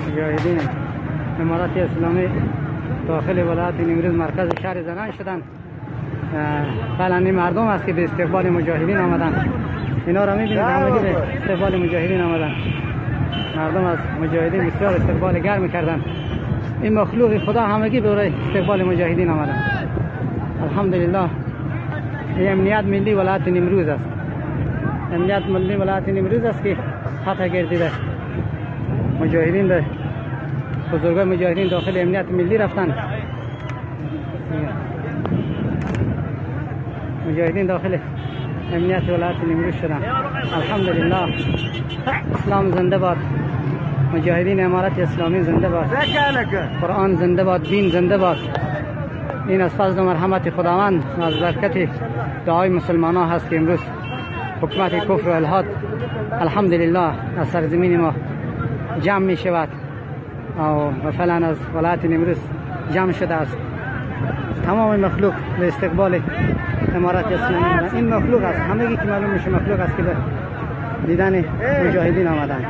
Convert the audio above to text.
مجاهدین امارت اسلامی داخل ولایت نیمروز مرکز شهر زنان شدند. فعلا مردم است که به استقبال مجاهدین آمدند. اینا را می‌بینید همگی به استقبال مجاهدین آمدند. مردم از مجاهدین بسیار استقبال گرم کردند. این مخلوق خدا همگی برای استقبال مجاهدین آمدند. الحمدلله. این امنیت ملی ولایت نیمروز است. امنیت ملی ولایت نیمروز است که فتح گردیده. مجاهدین به بزرگان مجاهدین داخل امنیت ملی رفتند. مجاهدین داخل امنیت ولایت نیمروز شدند. الحمدلله. اسلام زنده باد. مجاهدین امارت اسلامی زنده باد. قرآن زنده باد. دین زنده باد. این از فضل و مرحمت خداوند و از برکت دعای مسلمان ها هست که امروز حکومت کفر و الحاد الحمدلله از سرزمین ما جمع می شود و فعلا از ولایت نیمروز جمع شده است. تمام مخلوق به استقبال امارت اسلامی این مخلوق است. همگی که معلوم میشه مخلوق است که به دیدن مجاهدین آمدند.